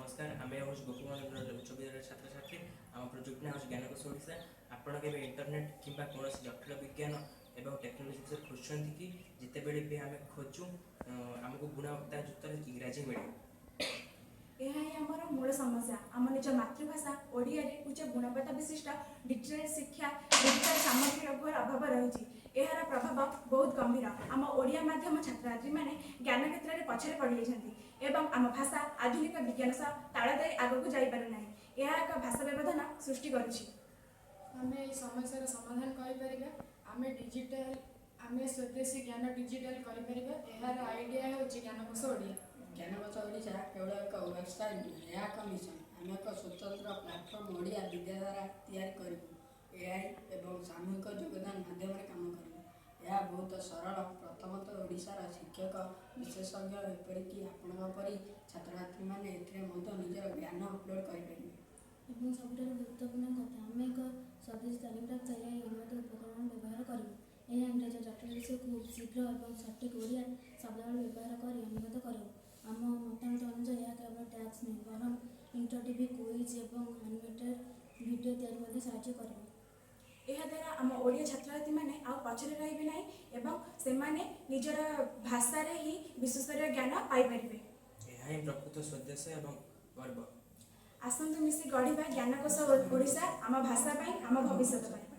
नमस्कार आम हूँ गोपीनाथ उच्च विद्यालय छात्र छात्री आम प्रोजेक्ट ना हूँ ज्ञानकोश ओडिशा आपण के इंटरनेट कि कौन जटिल विज्ञान एवं टेक्नोलोजी विषय खोजुंट कि जितेबले भी आम खोजु आमको गुणवत्ता युक्त इंग्राजी मिले यह आमर मूल समस्या आम निज मातृभाषा ओडिया उच्च गुणवत्ता विशिष्ट डिजिटल शिक्षा डिजिटल सामग्री अभाव रही यार प्रभाव बहुत गंभीर आम ओडिया माध्यम छात्र छात्री मैंने ज्ञान क्षेत्र में पछरे पड़ जाती आम भाषा आधुनिक विज्ञान सह ताल दे आगक जापारना यह एक भाषा व्यवधान सृष्टि करुच्ची आम समस्या समाधान करें आम डिजिटल आम स्वदेशी ज्ञान डिजिटल कर आईडिया हूँ ज्ञानकोश ओडिया। ज्ञानकोश ओडिशा केवल एक वेबसाइट नुहे यह एक मिशन आम एक स्वतंत्र प्लाटफर्म ओडिया विद्याधारा तैयारी करूँ एआई एवं सामूहिक योगदान माध्यम काम करूँ यह बहुत सरल प्रथमतः ओडिशार शिक्षक विशेषज्ञ एपरिक आपरी छात्र छात्री मैंने निजर ज्ञान अपलोड करेंगे एवं सबुठ गुरुत्वपूर्ण कथा आम एक स्वदेशी तालीम प्राप्त एआई अनुवाद उपकरण व्यवहार करूँ यह इंग्रज जटिल विषय को शीघ्र और सठिक ओडिया शब्दावली व्यवहार कर अनुवाद करूँ आम मतामत अनुसार यह केवल टैक्स नहीं बर इंटरटिव क्विज और एनिमेटेड वीडियो तैयारी साहाय्य कर द्वारा आम ओडिया छात्र छात्री मैंने आउ पछरे रही ना एवं से निजर भाषा ही विश्वस्तरीय ज्ञान पाइपर यह प्रकृत स्वदेश एवं गर्व आसतु मिसी गढ़ा ज्ञानकोश ओडिशा आम भाषा आम भविष्य।